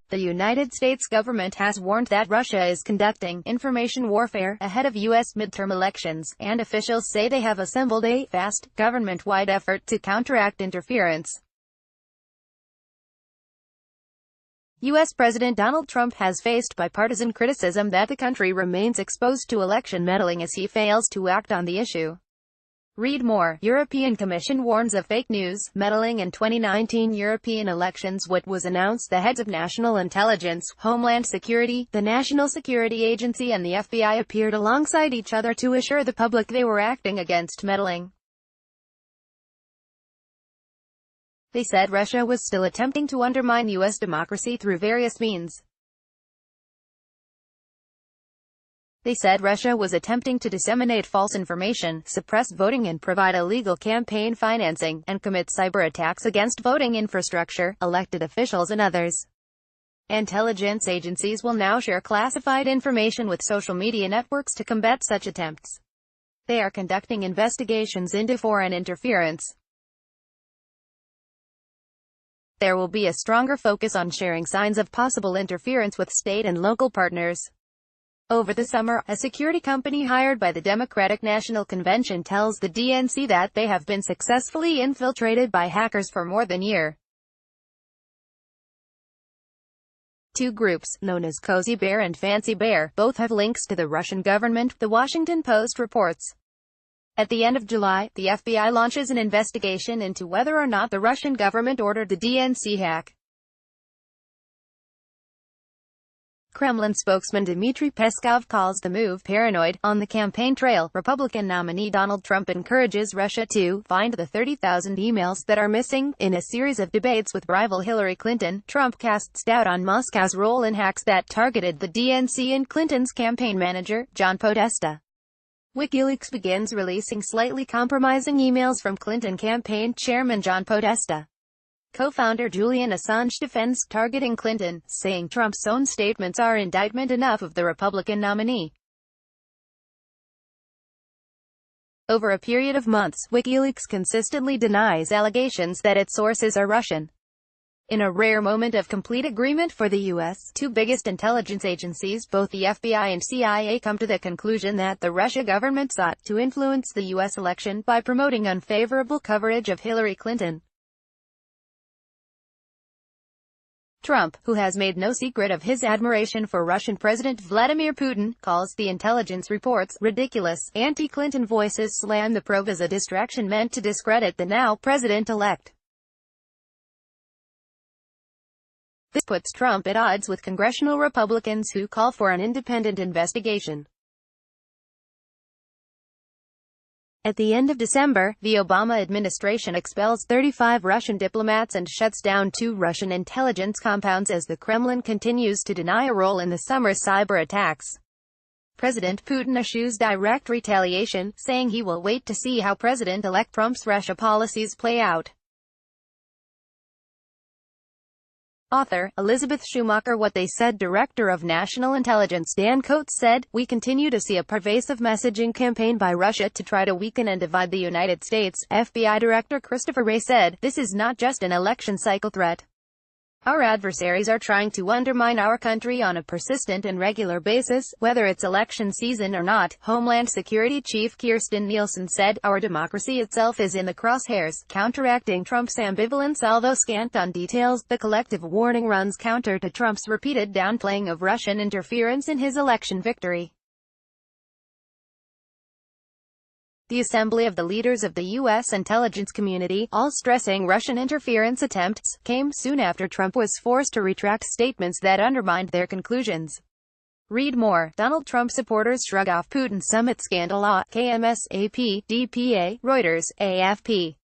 The United States government has warned that Russia is conducting information warfare ahead of U.S. midterm elections, and officials say they have assembled a vast, government-wide effort to counteract interference. U.S. President Donald Trump has faced bipartisan criticism that the country remains exposed to election meddling as he fails to act on the issue. Read more. European Commission warns of fake news, meddling in 2019 European elections. What was announced? The heads of National Intelligence, Homeland Security, the National Security Agency and the FBI appeared alongside each other to assure the public they were acting against meddling. They said Russia was still attempting to undermine U.S. democracy through various means. They said Russia was attempting to disseminate false information, suppress voting and provide illegal campaign financing, and commit cyber attacks against voting infrastructure, elected officials and others. Intelligence agencies will now share classified information with social media networks to combat such attempts. They are conducting investigations into foreign interference. There will be a stronger focus on sharing signs of possible interference with state and local partners. Over the summer, a security company hired by the Democratic National Convention tells the DNC that they have been successfully infiltrated by hackers for more than a year. Two groups, known as Cozy Bear and Fancy Bear, both have links to the Russian government, The Washington Post reports. At the end of July, the FBI launches an investigation into whether or not the Russian government ordered the DNC hack. Kremlin spokesman Dmitry Peskov calls the move paranoid. On the campaign trail, Republican nominee Donald Trump encourages Russia to find the 30,000 emails that are missing. In a series of debates with rival Hillary Clinton, Trump casts doubt on Moscow's role in hacks that targeted the DNC and Clinton's campaign manager, John Podesta. WikiLeaks begins releasing slightly compromising emails from Clinton campaign chairman John Podesta. Co-founder Julian Assange defends targeting Clinton, saying Trump's own statements are indictment enough of the Republican nominee. Over a period of months, WikiLeaks consistently denies allegations that its sources are Russian. In a rare moment of complete agreement for the U.S., two biggest intelligence agencies, both the FBI and CIA, come to the conclusion that the Russia government sought to influence the U.S. election by promoting unfavorable coverage of Hillary Clinton. Trump, who has made no secret of his admiration for Russian President Vladimir Putin, calls the intelligence reports ridiculous. Anti-Clinton voices slam the probe as a distraction meant to discredit the now president-elect. This puts Trump at odds with congressional Republicans who call for an independent investigation. At the end of December, the Obama administration expels 35 Russian diplomats and shuts down 2 Russian intelligence compounds as the Kremlin continues to deny a role in the summer's cyber attacks. President Putin eschews direct retaliation, saying he will wait to see how President-elect Trump's Russia policies play out. Author, Elizabeth Schumacher. What they said. Director of National Intelligence Dan Coates said, "We continue to see a pervasive messaging campaign by Russia to try to weaken and divide the United States." FBI Director Christopher Wray said, "This is not just an election cycle threat. Our adversaries are trying to undermine our country on a persistent and regular basis, whether it's election season or not." Homeland Security Chief Kirstjen Nielsen said, "Our democracy itself is in the crosshairs." Counteracting Trump's ambivalence, although scant on details, the collective warning runs counter to Trump's repeated downplaying of Russian interference in his election victory. The assembly of the leaders of the U.S. intelligence community, all stressing Russian interference attempts, came soon after Trump was forced to retract statements that undermined their conclusions. Read more. Donald Trump supporters shrug off Putin summit scandal. KMS, AP, DPA, Reuters, AFP.